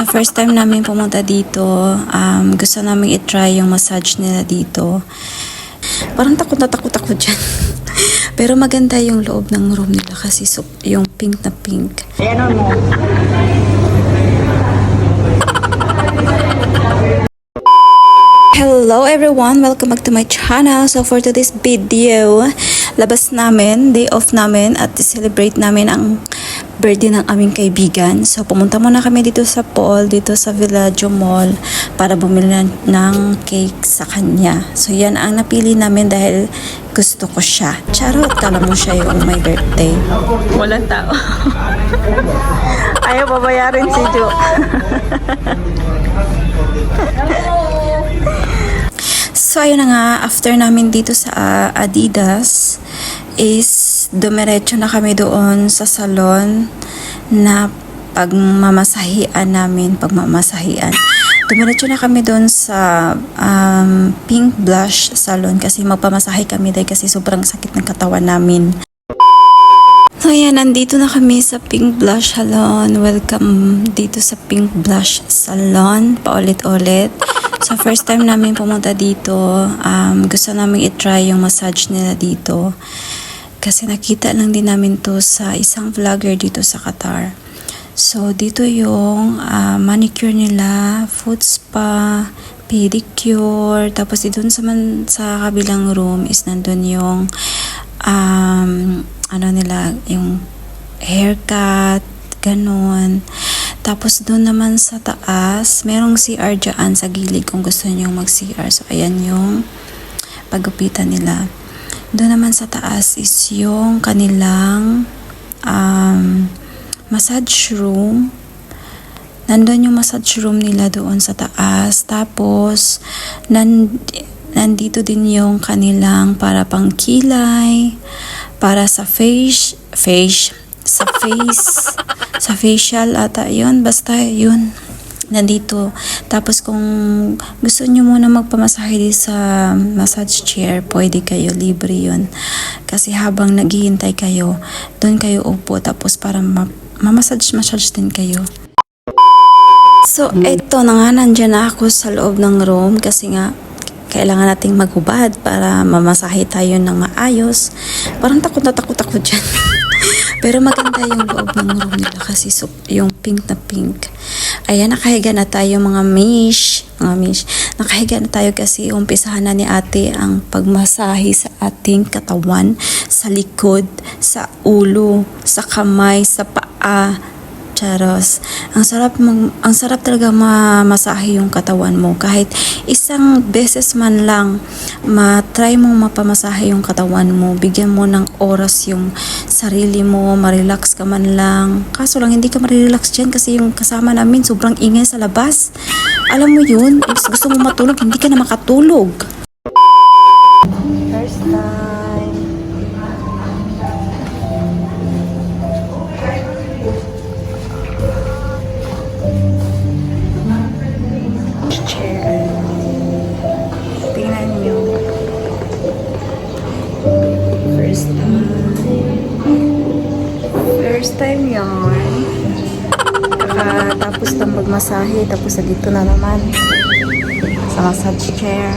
So first time namin pumunta dito, gusto namin i-try yung massage nila dito. Parang takot na takot ako dyan. Pero maganda yung loob ng room nila kasi yung pink na pink. Ayan mo. Hello everyone! Welcome back to my channel. So for today's video, labas namin, day off namin at celebrate namin ang birthday ng aming kaibigan. So pumunta muna kami dito sa Paul, dito sa Villaggio Mall para bumili ng cake sa kanya. So yan ang napili namin dahil gusto ko siya. Charot, kala mo siya yung my birthday. Walang tao. Ayaw babayarin si Jo. So ayun na nga, after namin dito sa Adidas is dumiretso na kami doon sa salon na pagmamasahian namin, Dumiretso na kami doon sa Pink Blush Salon kasi magpamasahe kami dahil kasi sobrang sakit ng katawan namin. So ayan, nandito na kami sa Pink Blush Salon. Welcome dito sa Pink Blush Salon, paulit-ulit. So first time namin pumunta dito, gusto namin i-try yung massage nila dito. Kasi nakita lang din namin to sa isang vlogger dito sa Qatar. So dito yung manicure nila, foot spa, pedicure, tapos dito sa kabilang room is nandun yung yung haircut, ganun. Tapos doon naman sa taas, merong CR dyan sa gilid kung gusto nyo mag-CR. So ayan yung paggupitan nila. Doon naman sa taas is yung kanilang massage room. Nandun yung massage room nila doon sa taas. Tapos nandito din yung kanilang para pang kilay, para sa sa facial ata yun, basta yun nandito. Tapos kung gusto nyo muna magpamasahe sa massage chair, pwede kayo, libre yun kasi habang naghihintay kayo doon kayo upo, tapos para mamassage din kayo. So eto na nga, nandyan na ako sa loob ng room kasi nga kailangan nating maghubad para mamasahe tayo ng maayos. Parang takot na takot ako dyan. Pero maganda yung loob ng room nila kasi yung pink na pink. Ayan, nakahiga na tayo mga mish. Nakahiga na tayo kasi umpisahan na ni ate ang pagmasahe sa ating katawan, sa likod, sa ulo, sa kamay, sa paa. Charos. Ang sarap talaga mamasahe yung katawan mo. Kahit isang beses man lang, try mo mapamasahe yung katawan mo. Bigyan mo ng oras yung sarili mo, ma-relax ka man lang. Kaso lang, hindi ka ma-relax dyan kasi yung kasama namin sobrang ingay sa labas. Alam mo yun, if gusto mo matulog, hindi ka na makatulog. First time. First time yun. Kakatapos ng magmasahe, tapos dito na naman sa massage chair.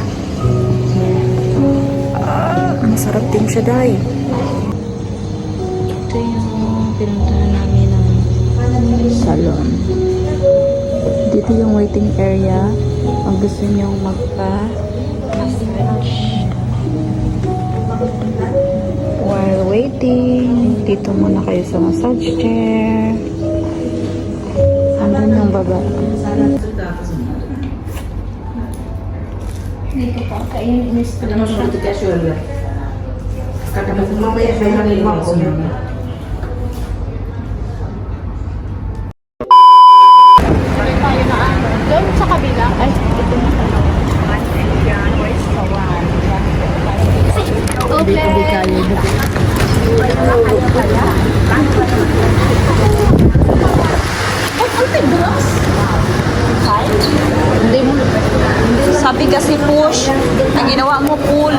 Masarap din siya dahil. Ito yung pinuntahan namin ng salon. Dito yung waiting area. Pag gusto nyong magpa-massage. While waiting, dito muna kayo sa massage chair. Andun yung baba. Dito pa, kainis ko lang siya. Mamaya siya yung Doon sa kabila. Ay, ito na. Sabi kasi push, ang ginawa mo pull.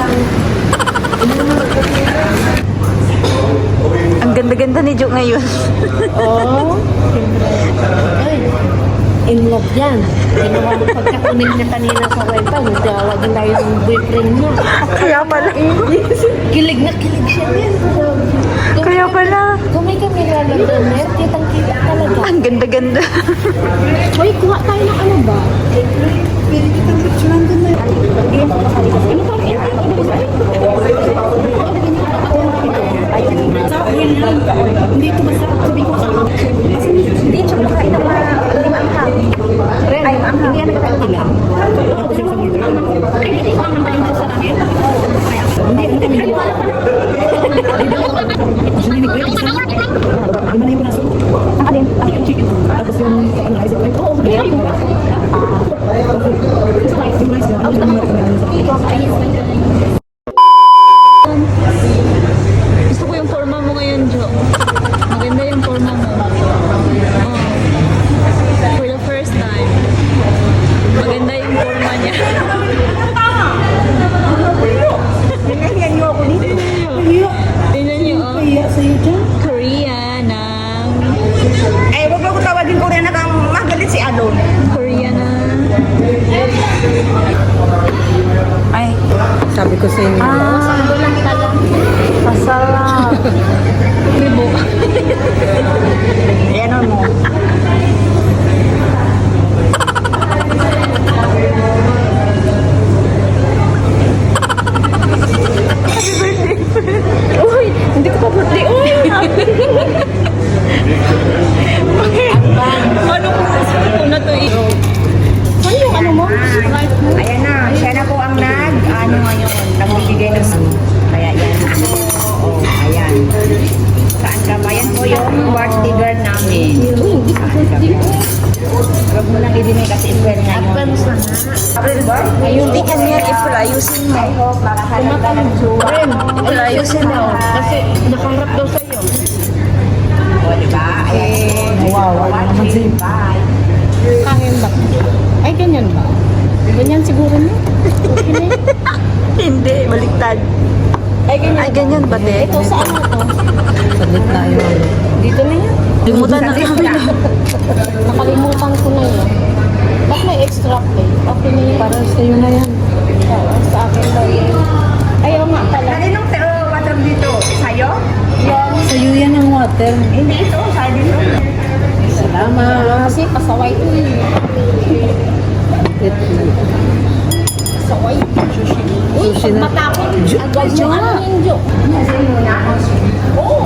Ang ganda-ganda ni Jo ngayon. Oh. Ay. in love yan. Ginawa mo pagkakunin niya kanina sa kwenta, tawag na yung boyfriend niya. Kaya pala. Kilig na kilig siya yan. Kaya pala. Kung may kamera lang doon, kitang-kita talaga. Ang ganda-ganda. Hoy, kuha tayo ng ano ba? Pwede kitang picturean doon na. Ano pa? Hindi ko basta sabi ko sa hindi, tsaka makain na lima ang hap. Ay, ang hindi yan nagkakain nila. Hindi ko ang naman sa amin. Hindi, hindi kami nila. Hindi ko yung isa. Di man yung braso? Ang alin? Ang chicken. Tapos yung rice. Oo, hindi yung Gusto ko yung forma mo ngayon, Jo. Maganda yung forma mo. Oh. For the first time. Maganda yung forma niya. Tingnan niyo ako dito. Tingnan niyo, oh. Kaya sa'yo dyan. Korea ng... Ay, wag mo ko tawagin Korea na kang magalit si Adon. Korea na... Ay. Sabi ko sa inyo. Sabi lang talaga. Masarap. Libo. Ayan mo. Uy, hindi ko pa birthday. Uy, Ano ko sa na to eh? saan yung ano mo? Ayan na, siya na po ang ano ngayon, nagbibigay ng kaya yan. Oo, ayan. Saan ka ba? Yan po yung birthday girl namin. Huwag mo lang i-dinay kasi April ngayon. April ba? Ayun, Hindi ka niya i-ayusin mo. I hope makahanap ka ng jowa. I-ayusin mo. Kasi nakaharap daw sa'yo. O, diba? Ayan. Wow, naman sa'yo. Bye. Kahit ba? Ay, ganyan ba? Ganyan siguro niya? Okay na yun? Hindi, baliktad. Ay, ganyan. Ay, ganyan ba, te? Ito, saan na to? Saglit tayo. Dito na yan. Limutan na namin. Nakalimutan ko na yun. Ba't may extra pay? Okay na yan. Para sa'yo na yan. Oo, sa akin daw yan. Ayaw nga pala. Kaninong water dito? Sa'yo? Yan. Sa'yo yan ang water. Hindi ito, sa'yo dito. Salamat. Kasi pasaway ito eh. Pasaway. Sushi. Uy, pag matapon, agad yung ano yung Jo. Kasi muna. Oo.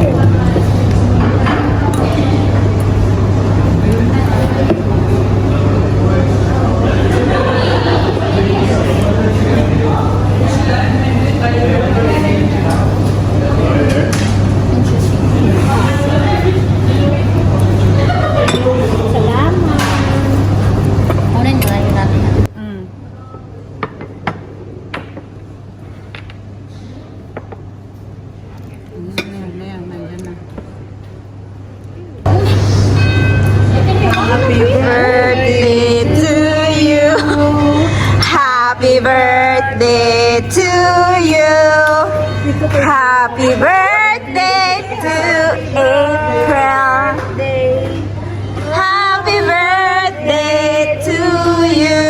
Salamat. Kunin nyo lang yun natin. Birthday to you. Happy birthday to you. Happy birthday to April. Happy birthday to you.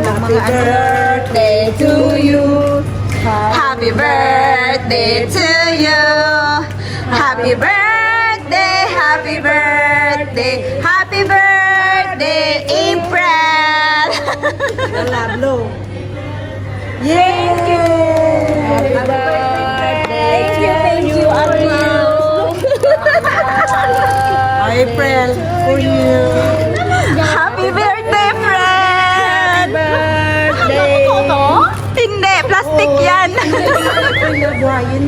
Happy birthday to you. Happy birthday to you. Happy birthday, happy birthday, happy birthday, April. Lablo. Thank you. Happy birthday. Thank you, April, for you. Happy birthday, friend. Birthday. Hindi, plastic yan. Brian.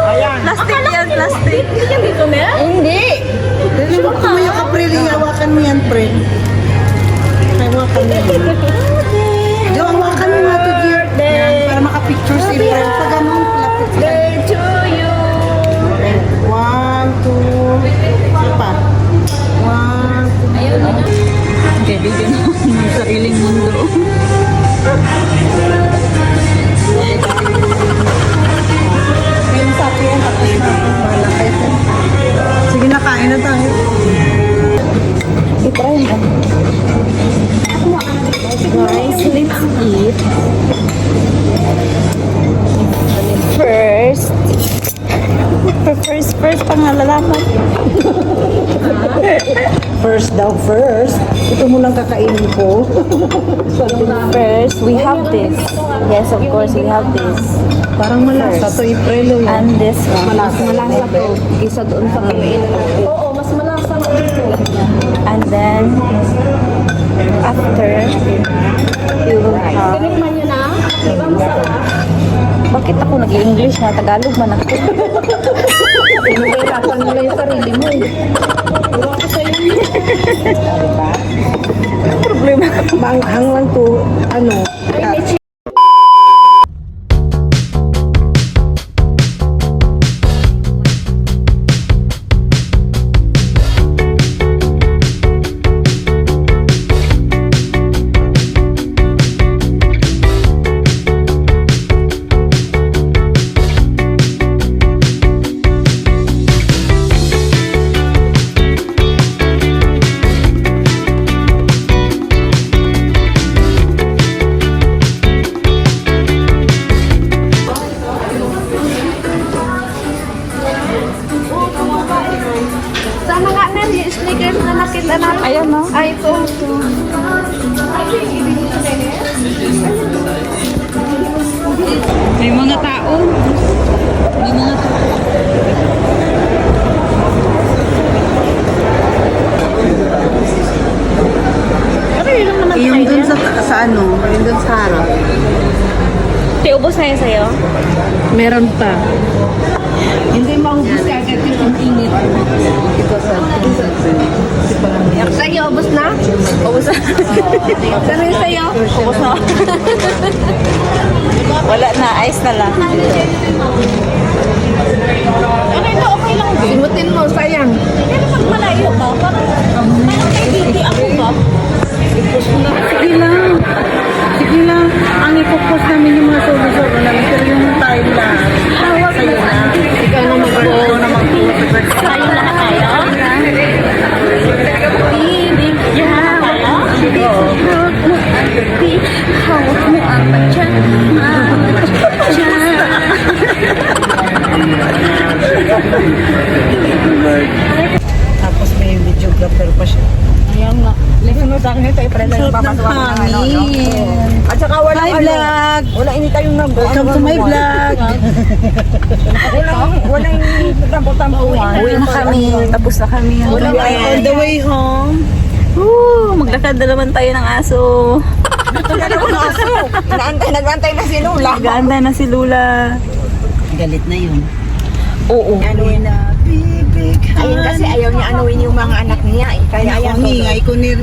Ayan. Plastic yan, plastic. Hindi. Sino ka mo yung April? Hawakan mo yan, friend. Hawakan mo yan. Jo, hawakan mo nga to, dear. Yan, para makapicture si April. Sa ganun, lapit sa ganun. To you. 1, 2, isa pa. 1, 2. Kaibigan mo ng sariling mundo. Ngayon sa akin yan, tapos na ako. Bahala kayo. Sige na, kain na tayo. Try mo. Guys, let's eat. First. First pang nalalaman. First daw, first. Ito mo lang kakainin ko. First, we have this. Yes, of course, we have this. Parang malasa to, Iprelo yan. And this one. Malasa to. Isa doon sa kainan. Oo, mas malasa na ito. And then, after, you will have... Tinikman nyo na? Di ba masarap? Bakit ako nag-English na? Tagalog man ako. Pinahirapan mo lang yung sarili mo. Iwan ko sa'yo. Problema. Manghang lang to, ano, Sana nga na, yung sneakers na nakita natin. Ayan, no? Ay, ito. May mga tao. May mga tao. yung dun sa ano, yung dun sa harap. Te, ubos na yun sa'yo? Meron pa. Hindi maubos ka agad yung init. Ito sa Sa'yo, ubos na? Ubos na. Sa'yo yung sa'yo? Ubos na. Wala na, ice na lang. Okay na, okay lang. Simutin mo, sayang. Pero pag malayo ba? Parang hindi ako ba? Sige lang. Sige lang. Ang ipopost namin yung mga solo-solo namin. Pero yung time lang. Sa'yo na. Ikaw na mag-go na mag-post. Tayo lahat tayo? Bibigyan tayo? Hawak mo ang batyan. Tapos may videographer pa siya. Ayan nga. Listen mo sa akin ito, i-prenda yung papasok ako ng ano, no? At saka wala Hi vlog! Wala ini tayong nag... Welcome to my vlog! Walang tampo-tampuan. Uwi na kami. Tapos na kami. On the way home. Maglakad na naman tayo ng aso. Nag-antay na si Lula. Nag-antay na si Lula. Galit na yun. Oo. Anuin na, bibig. Ayun kasi ayaw niya anuin yung mga anak niya. Kaya ayan. Ang ingay ko ni